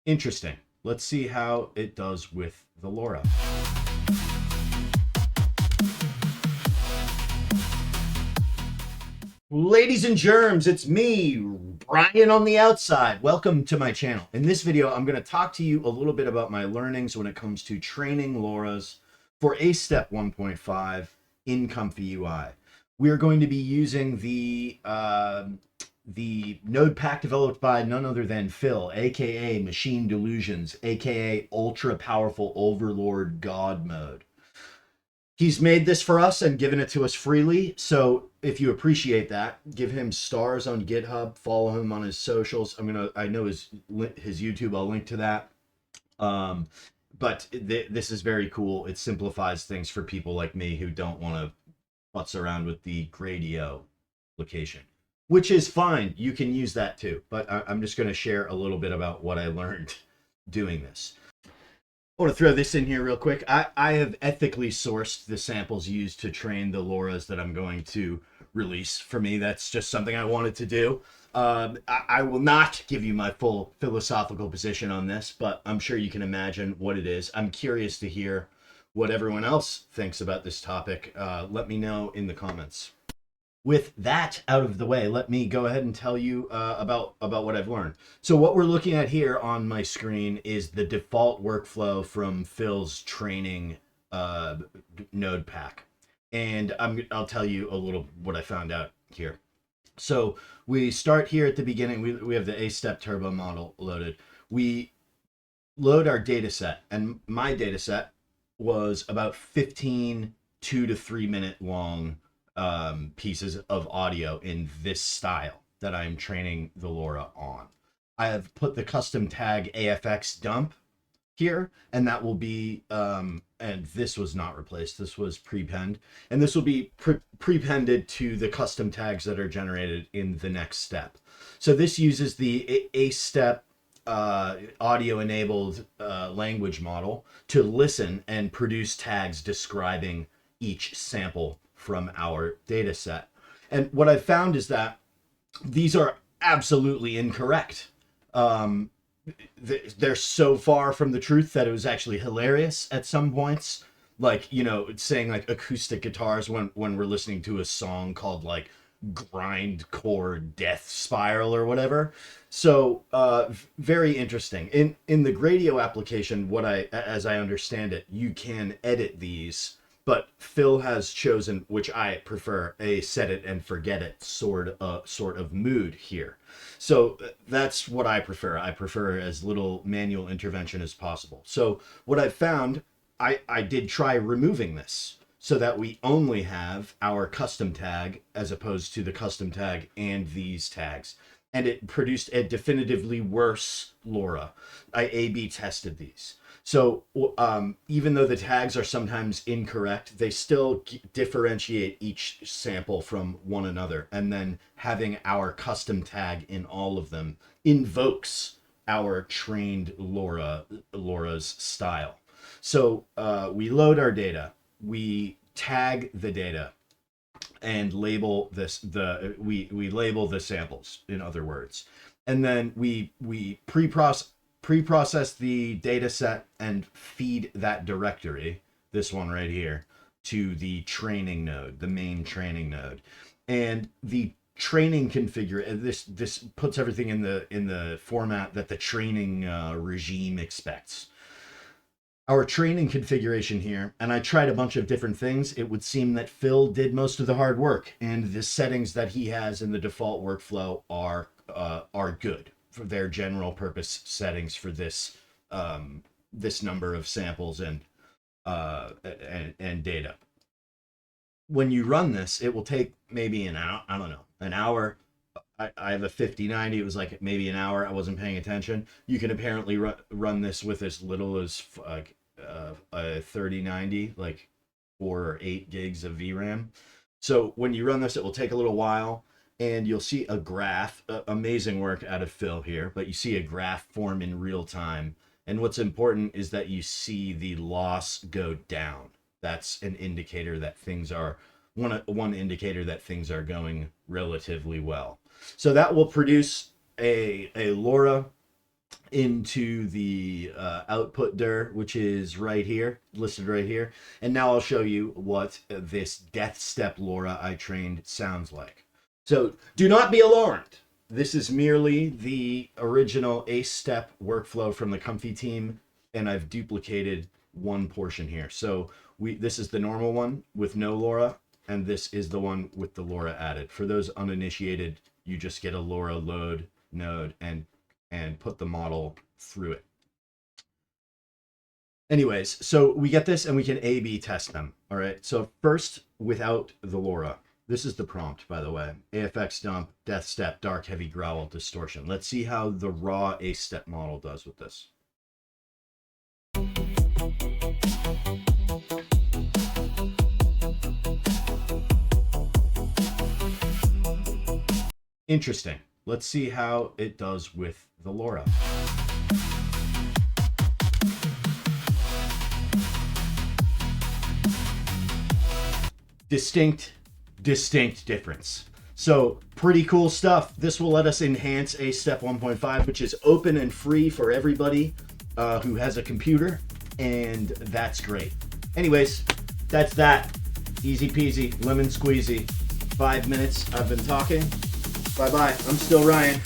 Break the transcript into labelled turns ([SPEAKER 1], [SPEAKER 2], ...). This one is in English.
[SPEAKER 1] Interesting. Let's see how it does with the LoRA. Ladies and germs, it's me, Ryan on the outside. Welcome to my channel. In this video, I'm going to talk to you a little bit about my learnings when it comes to training LoRas for ASTEP 1.5 in ComfyUI. We are going to be using the node pack developed by none other than Phil, aka Machine Delusions, aka Ultra Powerful Overlord God Mode. He's made this for us and given it to us freely. So if you appreciate that, give him stars on GitHub, follow him on his socials. I know his YouTube, I'll link to that. But this is very cool. It simplifies things for people like me who don't want to putz around with the Gradio application, which is fine. You can use that too. But I'm just going to share a little bit about what I learned doing this. I want to throw this in here real quick. I have ethically sourced the samples used to train the LoRas that I'm going to release. For me, that's just something I wanted to do. I will not give you my full philosophical position on this, but I'm sure you can imagine what it is. I'm curious to hear what everyone else thinks about this topic. Let me know in the comments. With that out of the way, let me go ahead and tell you about what I've learned. So what we're looking at here on my screen is the default workflow from Phil's training node pack. And I'll tell you a little what I found out here. So we start here at the beginning. We have the ASTEP turbo model loaded. We load our data set, and my data set was about 15 2 to 3 minute long pieces of audio in this style that I'm training the LoRa on. I have put the custom tag AFX dump here, and that will be, and this was not replaced, this was prepend, and this will be prepended to the custom tags that are generated in the next step. So this uses the ASTEP audio enabled language model to listen and produce tags describing each sample from our data set. And what I've found is that these are absolutely incorrect. They're so far from the truth that it was actually hilarious at some points. Like, you know, saying like acoustic guitars when we're listening to a song called like Grindcore Death Spiral or whatever. So very interesting. In the Gradio application, as I understand it, you can edit these, but Phil has chosen, which I prefer, a set it and forget it sort of mood here. So that's what I prefer. I prefer as little manual intervention as possible. So what I found, I did try removing this so that we only have our custom tag as opposed to the custom tag and these tags. And it produced a definitively worse LoRa. I A/B tested these. So even though the tags are sometimes incorrect, they still differentiate each sample from one another. And then having our custom tag in all of them invokes our trained LoRa's style. So we load our data, we tag the data, and label this. We label the samples, in other words, and then we pre-process the data set and feed that directory, this one right here, to the training node, the main training node. And the training configure, this puts everything in the format that the training regime expects. Our training configuration here, and I tried a bunch of different things. It would seem that Phil did most of the hard work, and the settings that he has in the default workflow are good for their general purpose settings for this this number of samples and data. When you run this, it will take maybe an hour. I don't know, an hour. I have a 5090. It was like maybe an hour. I wasn't paying attention. You can apparently run this with as little as a 3090, like 4 or 8 gigs of VRAM. So when you run this, it will take a little while, and you'll see a graph. Amazing work out of Phil here, but you see a graph form in real time. And what's important is that you see the loss go down. That's an indicator that things are one indicator that things are going relatively well. So that will produce a LoRa into the output dir, which is right here, listed right here. And now I'll show you what this death step LoRa I trained sounds like. So do not be alarmed. This is merely the original ACE step workflow from the Comfy team, and I've duplicated one portion here. So this is the normal one with no LoRa, and this is the one with the LoRa added. For those uninitiated, you just get a LoRa load node and put the model through it. Anyways, so we get this and we can A/B test them. All right. So first, without the LoRa, this is the prompt, by the way. AFX dump, death step, dark, heavy growl, distortion. Let's see how the raw ACE step model does with this. Interesting. Let's see how it does with the LoRa. Distinct difference. So pretty cool stuff. This will let us enhance ACE Step 1.5, which is open and free for everybody who has a computer, and that's great. Anyways, that's that. Easy peasy, lemon squeezy. 5 minutes I've been talking. Bye-bye. I'm still Ryan.